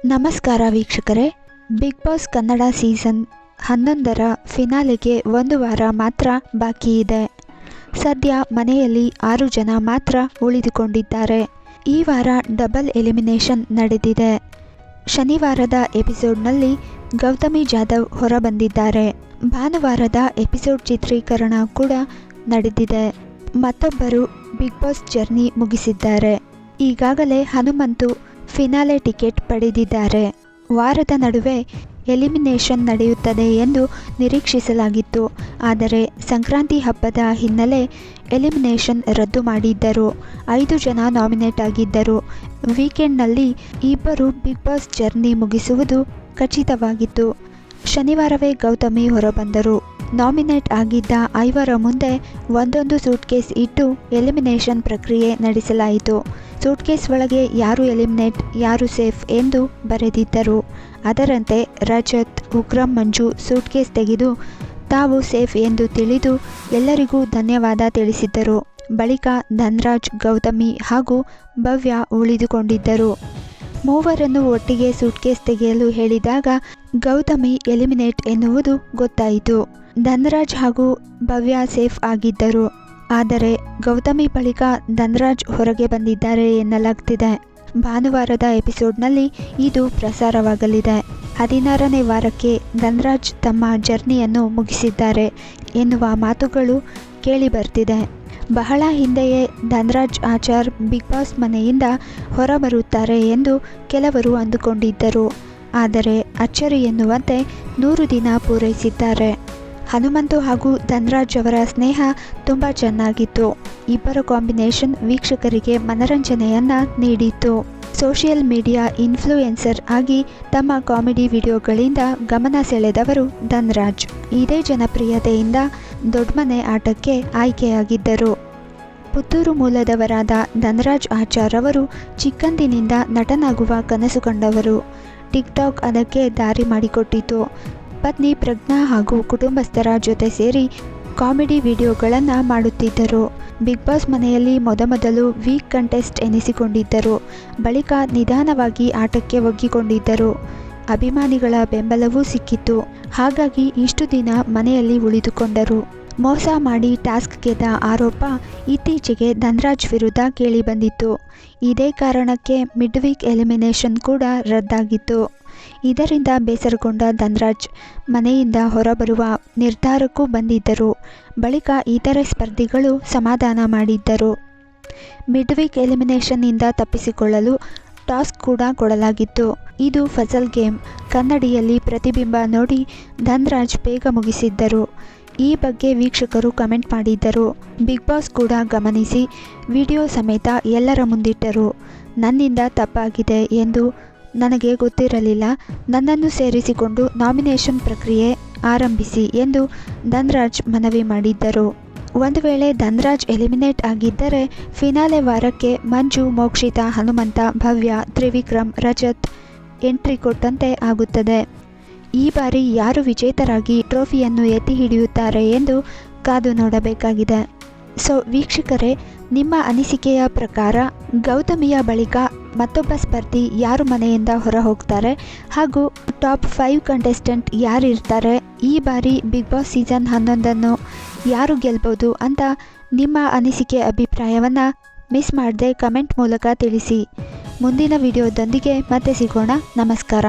ನಮಸ್ಕಾರ ವೀಕ್ಷಕರೇ, big boss Kannada season 11ರ ಫಿನಾಲೆಗೆ ಒಂದು ವಾರ ಮಾತ್ರ ಬಾಕಿ ಇದೆ. ಸದ್ಯ ಮನೆಯಲ್ಲಿ 6 ಜನ ಮಾತ್ರ ಉಳಿದುಕೊಂಡಿದ್ದಾರೆ. ಈ ವಾರ ಡಬಲ್ ಎಲಿಮಿನೇಷನ್ ನಡೆದಿದೆ. ಶನಿವಾರದ ಎಪಿಸೋಡ್ನಲ್ಲಿ ಗೌತಮಿ ಜಾಧವ್ ಹೊರಬಂದಿದ್ದಾರೆ. ಭಾನುವಾರದ ಎಪಿಸೋಡ್ ಚಿತ್ರೀಕರಣ ಕೂಡ ನಡೆದಿದೆ. ಮತ್ತೊಬ್ಬರು ಬಿಗ್ ಬಾಸ್ ಜರ್ನಿ ಮುಗಿಸಿದ್ದಾರೆ. ಈಗಾಗಲೇ ಹನುಮಂತು ಫಿನಾಲೆ ಟಿಕೆಟ್ ಪಡೆದಿದ್ದಾರೆ. ವಾರದ ನಡುವೆ ಎಲಿಮಿನೇಷನ್ ನಡೆಯುತ್ತದೆ ಎಂದು ನಿರೀಕ್ಷಿಸಲಾಗಿತ್ತು. ಆದರೆ ಸಂಕ್ರಾಂತಿ ಹಬ್ಬದ ಹಿನ್ನೆಲೆ ಎಲಿಮಿನೇಷನ್ ರದ್ದು ಮಾಡಿದ್ದರು. 5 ಜನ ನಾಮಿನೇಟ್ ಆಗಿದ್ದರು. ವೀಕೆಂಡ್ನಲ್ಲಿ ಇಬ್ಬರು ಬಿಗ್ ಬಾಸ್ ಜರ್ನಿ ಮುಗಿಸುವುದು ಖಚಿತವಾಗಿತ್ತು. ಶನಿವಾರವೇ ಗೌತಮಿ ಹೊರಬಂದರು. ನಾಮಿನೇಟ್ ಆಗಿದ್ದ 5ರ ಮುಂದೆ ಒಂದೊಂದು ಸೂಟ್ಕೇಸ್ ಇಟ್ಟು ಎಲಿಮಿನೇಷನ್ ಪ್ರಕ್ರಿಯೆ ನಡೆಸಲಾಯಿತು. ಸೂಟ್ಕೇಸ್ ಒಳಗೆ ಯಾರು ಎಲಿಮಿನೇಟ್, ಯಾರು ಸೇಫ್ ಎಂದು ಬರೆದಿದ್ದರು. ಅದರಂತೆ ರಜತ್, ಉಗ್ರಂ ಮಂಜು ಸೂಟ್ಕೇಸ್ ತೆಗೆದು ತಾವು ಸೇಫ್ ಎಂದು ತಿಳಿದು ಎಲ್ಲರಿಗೂ ಧನ್ಯವಾದ ತಿಳಿಸಿದ್ದರು. ಬಳಿಕ ಧನ್ರಾಜ್, ಗೌತಮಿ ಹಾಗೂ ಭವ್ಯ ಉಳಿದುಕೊಂಡಿದ್ದರು. ಮೂವರನ್ನು ಒಟ್ಟಿಗೆ ಸೂಟ್ಕೇಸ್ ತೆಗೆಯಲು ಹೇಳಿದಾಗ ಗೌತಮಿ ಎಲಿಮಿನೇಟ್ ಎನ್ನುವುದು ಗೊತ್ತಾಯಿತು. ಧನ್ರಾಜ್ ಹಾಗೂ ಭವ್ಯ ಸೇಫ್ ಆಗಿದ್ದರು. ಆದರೆ ಗೌತಮಿ ಬಳಿಕ ಧನ್ರಾಜ್ ಹೊರಗೆ ಬಂದಿದ್ದಾರೆ ಎನ್ನಲಾಗ್ತಿದೆ. ಭಾನುವಾರದ ಎಪಿಸೋಡ್ನಲ್ಲಿ ಇದು ಪ್ರಸಾರವಾಗಲಿದೆ. 16ನೇ ವಾರಕ್ಕೆ ಧನ್ರಾಜ್ ತಮ್ಮ ಜರ್ನಿಯನ್ನು ಮುಗಿಸಿದ್ದಾರೆ ಎನ್ನುವ ಮಾತುಗಳು ಕೇಳಿಬರ್ತಿದೆ. ಬಹಳ ಹಿಂದೆಯೇ ಧನ್ರಾಜ್ ಆಚಾರ್ ಬಿಗ್ ಬಾಸ್ ಮನೆಯಿಂದ ಹೊರಬರುತ್ತಾರೆ ಎಂದು ಕೆಲವರು ಅಂದುಕೊಂಡಿದ್ದರು. ಆದರೆ ಅಚ್ಚರಿ ಎನ್ನುವಂತೆ 100 ದಿನ ಪೂರೈಸಿದ್ದಾರೆ. ಹನುಮಂತು ಹಾಗೂ ಧನ್ರಾಜ್ ಅವರ ಸ್ನೇಹ ತುಂಬ ಚೆನ್ನಾಗಿತ್ತು. ಇಬ್ಬರ ಕಾಂಬಿನೇಷನ್ ವೀಕ್ಷಕರಿಗೆ ಮನರಂಜನೆಯನ್ನ ನೀಡಿತ್ತು. ಸೋಷಿಯಲ್ ಮೀಡಿಯಾ ಇನ್ಫ್ಲೂಯೆನ್ಸರ್ ಆಗಿ ತಮ್ಮ ಕಾಮಿಡಿ ವಿಡಿಯೋಗಳಿಂದ ಗಮನ ಸೆಳೆದವರು ಧನ್ರಾಜ್. ಇದೇ ಜನಪ್ರಿಯತೆಯಿಂದ ದೊಡ್ಡಮನೆ ಆಟಕ್ಕೆ ಆಯ್ಕೆಯಾಗಿದ್ದರು. ಪುತ್ತೂರು ಮೂಲದವರಾದ ಧನ್ರಾಜ್ ಆಚಾರ್ ಅವರು ಚಿಕ್ಕಂದಿನಿಂದ ನಟನಾಗುವ ಕನಸು ಕಂಡವರು. ಟಿಕ್ಟಾಕ್ ಅದಕ್ಕೆ ದಾರಿ ಮಾಡಿಕೊಟ್ಟಿತು. ಪತ್ನಿ ಪ್ರಜ್ಞಾ ಹಾಗೂ ಕುಟುಂಬಸ್ಥರ ಜೊತೆ ಸೇರಿ ಕಾಮಿಡಿ ವಿಡಿಯೋಗಳನ್ನು ಮಾಡುತ್ತಿದ್ದರು. ಬಿಗ್ ಬಾಸ್ ಮನೆಯಲ್ಲಿ ಮೊದಮೊದಲು ವೀಕ್ ಕಂಟೆಸ್ಟ್ ಎನಿಸಿಕೊಂಡಿದ್ದರು. ಬಳಿಕ ನಿಧಾನವಾಗಿ ಆಟಕ್ಕೆ ಒಗ್ಗಿಕೊಂಡಿದ್ದರು. ಅಭಿಮಾನಿಗಳ ಬೆಂಬಲವೂ ಸಿಕ್ಕಿತ್ತು. ಹಾಗಾಗಿ ಇಷ್ಟು ದಿನ ಮನೆಯಲ್ಲಿ ಉಳಿದುಕೊಂಡರು. ಮೋಸ ಮಾಡಿ ಟಾಸ್ಕ್ ಗೆದ್ದ ಆರೋಪ ಇತ್ತೀಚೆಗೆ ಧನ್ರಾಜ್ ವಿರುದ್ಧ ಕೇಳಿಬಂದಿತ್ತು. ಇದೇ ಕಾರಣಕ್ಕೆ ಮಿಡ್ ವೀಕ್ ಎಲಿಮಿನೇಷನ್ ಕೂಡ ರದ್ದಾಗಿತ್ತು. ಇದರಿಂದ ಬೇಸರಗೊಂಡ ಧನ್ರಾಜ್ ಮನೆಯಿಂದ ಹೊರಬರುವ ನಿರ್ಧಾರಕ್ಕೂ ಬಂದಿದ್ದರು. ಬಳಿಕ ಇತರೆ ಸ್ಪರ್ಧಿಗಳು ಸಮಾಧಾನ ಮಾಡಿದ್ದರು. ಮಿಡ್ ವೀಕ್ ಎಲಿಮಿನೇಷನ್ನಿಂದ ತಪ್ಪಿಸಿಕೊಳ್ಳಲು ಟಾಸ್ಕ್ ಕೂಡ ಕೊಡಲಾಗಿತ್ತು. ಇದು ಫಜಲ್ ಗೇಮ್. ಕನ್ನಡಿಯಲ್ಲಿ ಪ್ರತಿಬಿಂಬ ನೋಡಿ ಧನ್ರಾಜ್ ಬೇಗ ಮುಗಿಸಿದ್ದರು. ಈ ಬಗ್ಗೆ ವೀಕ್ಷಕರು ಕಮೆಂಟ್ ಮಾಡಿದ್ದರು. ಬಿಗ್ ಬಾಸ್ ಕೂಡ ಗಮನಿಸಿ ವಿಡಿಯೋ ಸಮೇತ ಎಲ್ಲರ ಮುಂದಿಟ್ಟರು. ನನ್ನಿಂದ ತಪ್ಪಾಗಿದೆ ಎಂದು ನನಗೆ ಗೊತ್ತಿರಲಿಲ್ಲ. ನನ್ನನ್ನು ಸೇರಿಸಿಕೊಂಡು ನಾಮಿನೇಷನ್ ಪ್ರಕ್ರಿಯೆ ಆರಂಭಿಸಿ ಎಂದು ಧನ್ರಾಜ್ ಮನವಿ ಮಾಡಿದ್ದರು. ಒಂದು ವೇಳೆ ಧನ್ರಾಜ್ ಎಲಿಮಿನೇಟ್ ಆಗಿದ್ದರೆ ಫಿನಾಲೆ ವಾರಕ್ಕೆ ಮಂಜು, ಮೋಕ್ಷಿತಾ, ಹನುಮಂತ, ಭವ್ಯ, ತ್ರಿವಿಕ್ರಮ್, ರಜತ್ ಎಂಟ್ರಿ ಕೊಟ್ಟಂತೆ ಆಗುತ್ತದೆ. ಈ ಬಾರಿ ಯಾರು ವಿಜೇತರಾಗಿ ಟ್ರೋಫಿಯನ್ನು ಎತ್ತಿ ಹಿಡಿಯುತ್ತಾರೆ ಎಂದು ಕಾದು ನೋಡಬೇಕಾಗಿದೆ. ಸೊ ವೀಕ್ಷಕರೇ, ನಿಮ್ಮ ಅನಿಸಿಕೆಯ ಪ್ರಕಾರ ಗೌತಮಿಯ ಬಳಿಕ ಮತ್ತೊಬ್ಬ ಸ್ಪರ್ಧಿ ಯಾರು ಮನೆಯಿಂದ ಹೊರ ಹೋಗ್ತಾರೆ ಹಾಗೂ ಟಾಪ್ 5 ಕಂಟೆಸ್ಟೆಂಟ್ ಯಾರಿರ್ತಾರೆ, ಈ ಬಾರಿ ಬಿಗ್ ಬಾಸ್ ಸೀಸನ್ 11 ಯಾರು ಗೆಲ್ಬೋದು ಅಂತ ನಿಮ್ಮ ಅನಿಸಿಕೆ ಅಭಿಪ್ರಾಯವನ್ನು ಮಿಸ್ ಮಾಡದೆ ಕಮೆಂಟ್ ಮೂಲಕ ತಿಳಿಸಿ. ಮುಂದಿನ ವಿಡಿಯೋದೊಂದಿಗೆ ಮತ್ತೆ ಸಿಗೋಣ. ನಮಸ್ಕಾರ.